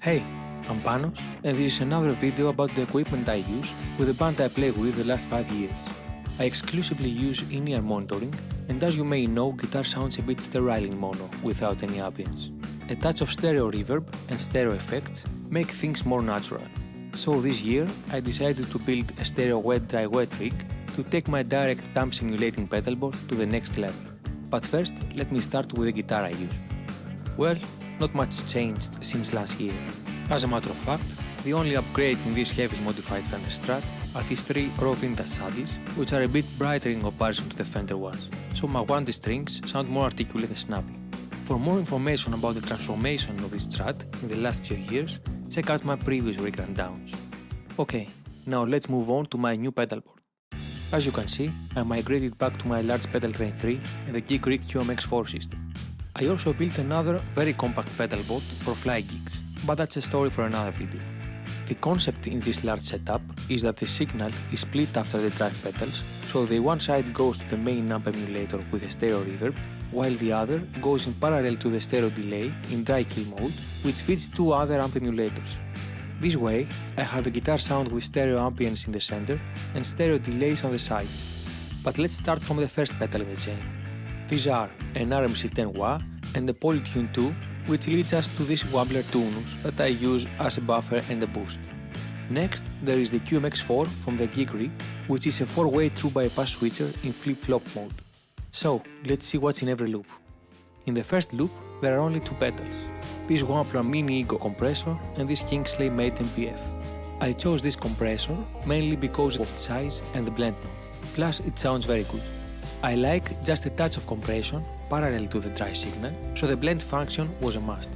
Hey, I'm Panos, and this is another video about the equipment I use with the band I play with the last 5 years. I exclusively use in-ear monitoring, and as you may know, guitar sounds a bit sterile in mono, without any ambience. A touch of stereo reverb and stereo effects make things more natural. So this year, I decided to build a stereo wet-dry-wet rig to take my direct thumb simulating pedalboard to the next level. But first, let me start with the guitar I use. Well, not much changed since last year. As a matter of fact, the only upgrade in this heavily modified Fender Strat are these 3 raw vintage saddles, which are a bit brighter in comparison to the Fender ones, so my wanted strings sound more articulate and snappy. For more information about the transformation of this Strat in the last few years, check out my previous rig rundowns. Okay, now let's move on to my new pedalboard. As you can see, I migrated back to my large pedal train 3 and the Gig Rig QMX4 system. I also built another very compact pedalboard for fly gigs, but that's a story for another video. The concept in this large setup is that the signal is split after the drive pedals, so the one side goes to the main amp emulator with a stereo reverb, while the other goes in parallel to the stereo delay in dry kill mode, which feeds 2 other amp emulators. This way, I have a guitar sound with stereo ambience in the center and stereo delays on the sides. But let's start from the first pedal in the chain. These are an RMC10 wah and a Polytune 2, which leads us to this Wobbler Tunus that I use as a buffer and a boost. Next, there is the QMX4 from the Gig Rig, which is a 4-way true bypass switcher in flip-flop mode. So, let's see what's in every loop. In the first loop, there are only 2 pedals, this Wampler Mini Ego compressor and this Kingsley Maiden PF. I chose this compressor mainly because of its size and the blend mode, plus it sounds very good. I like just a touch of compression parallel to the dry signal, so the blend function was a must.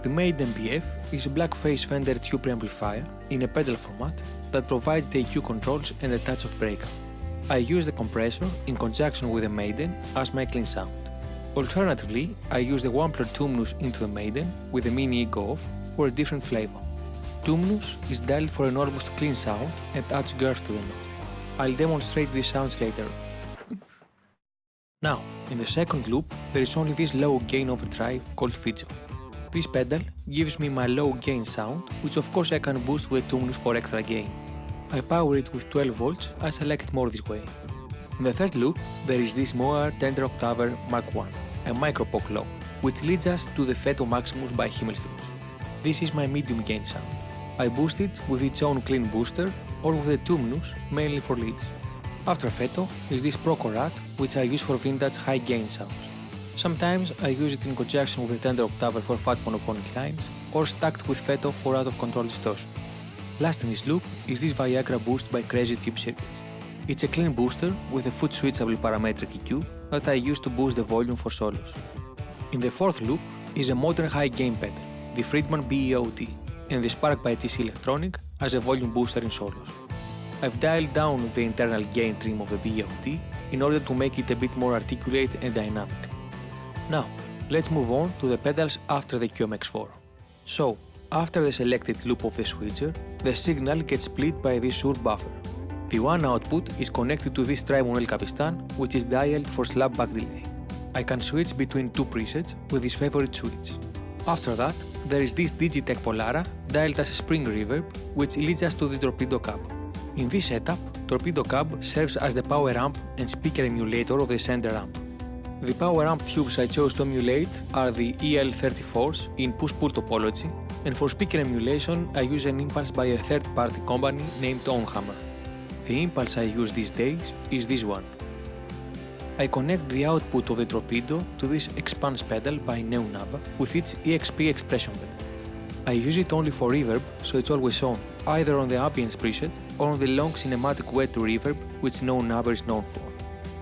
The Maiden PF is a black-face Fender tube preamplifier in a pedal format that provides the EQ controls and a touch of breakup. I use the compressor in conjunction with the Maiden as my clean sound. Alternatively, I use the Wampler Tumnus into the Maiden with the Mini Ego off for a different flavor. Tumnus is dialed for an almost clean sound and adds girth to the note. I'll demonstrate these sounds later. Now, in the second loop, there is only this low gain overdrive called Fijo. This pedal gives me my low gain sound, which of course I can boost with Tumnus for extra gain. I power it with 12 volts as I like it more this way. In the third loop, there is this Moar Tender Octaver Mark I, a micro poke low, which leads us to the Feto Maximus by Himmelstrunz. This is my medium gain sound. I boost it with its own clean booster or with the Tumnus, mainly for leads. After Feto is this Procorat, which I use for vintage high gain sounds. Sometimes I use it in conjunction with the Tender Octaver for fat monophonic lines or stacked with Feto for out of control distortion. Last in this loop is this Viagra Boost by Crazy Tube Circuits. It's a clean booster with a foot switchable parametric EQ that I use to boost the volume for solos. In the fourth loop is a modern high gain pedal, the Friedman BEOT, and the Spark by TC Electronic as a volume booster in solos. I've dialed down the internal gain trim of the BEOT in order to make it a bit more articulate and dynamic. Now, let's move on to the pedals after the QMX4. So, after the selected loop of the switcher, the signal gets split by this Shure buffer. The one output is connected to this Strymon El Capistan, which is dialed for slapback delay. I can switch between 2 presets with this favorite switch. After that, there is this Digitech Polara dialed as a spring reverb, which leads us to the Torpedo Cab. In this setup, Torpedo Cab serves as the power amp and speaker emulator of the center amp. The power amp tubes I chose to emulate are the EL34s in push-pull topology, and for speaker emulation I use an impulse by a third-party company named Onhammer. The impulse I use these days is this one. I connect the output of the Torpedo to this Expanse pedal by Neunaba with its EXP expression pedal. I use it only for reverb, so it's always on, either on the ambience preset or on the long cinematic wet reverb which Neunaba is known for.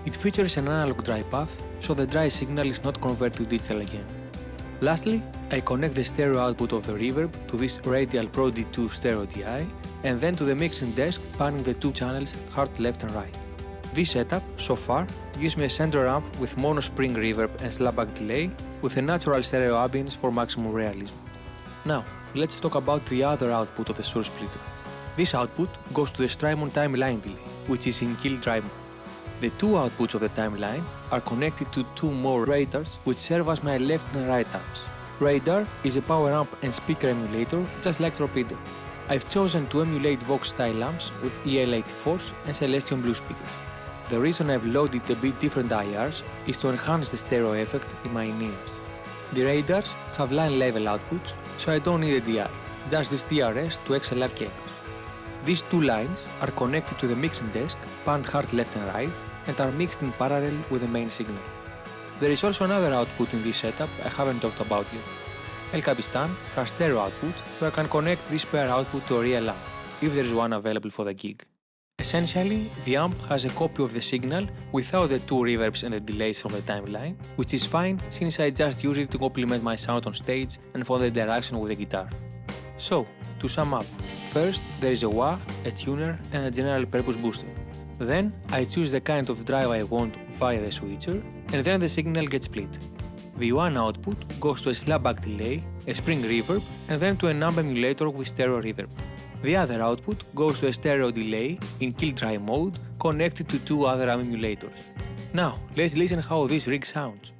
It features an analog dry path, so the dry signal is not converted to digital again. Lastly, I connect the stereo output of the reverb to this Radial Pro D2 stereo DI and then to the mixing desk panning the 2 channels hard left and right. This setup, so far, gives me a center amp with mono spring reverb and slapback delay with a natural stereo ambience for maximum realism. Now, let's talk about the other output of the Shure splitter. This output goes to the Strymon timeline delay, which is in kill drive mode. The 2 outputs of the timeline are connected to 2 more radars which serve as my left and right amps. Radar is a power amp and speaker emulator just like Torpedo. I've chosen to emulate Vox style amps with EL84s and Celestion Blue speakers. The reason I've loaded a bit different IRs is to enhance the stereo effect in my in-ears. The radars have line level outputs, so I don't need a DI, just this TRS to XLR cables. These two lines are connected to the mixing desk, panned hard left and right, and are mixed in parallel with the main signal. There is also another output in this setup I haven't talked about yet. El Capistan has stereo output, so I can connect this pair output to a real amp, if there is one available for the gig. Essentially, the amp has a copy of the signal without the two reverbs and the delays from the timeline, which is fine since I just use it to complement my sound on stage and for the interaction with the guitar. So, to sum up, first there is a wah, a tuner and a general purpose booster. Then I choose the kind of drive I want via the switcher, and then the signal gets split. The one output goes to a slapback delay, a spring reverb, and then to an amp emulator with stereo reverb. The other output goes to a stereo delay in kill-dry mode connected to two other amp emulators. Now, let's listen how this rig sounds.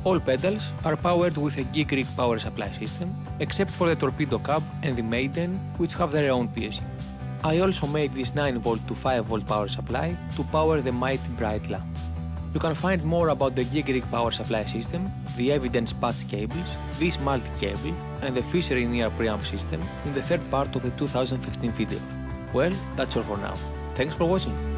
All pedals are powered with a Gig Rig power supply system, except for the Torpedo Cab and the Maiden, which have their own PSU. I also made this 9V to 5V power supply to power the mighty bright lamp. You can find more about the Gig Rig power supply system, the Evidence patch cables, this multi-cable, and the Fisher in-ear preamp system in the third part of the 2015 video. Well, that's all for now. Thanks for watching.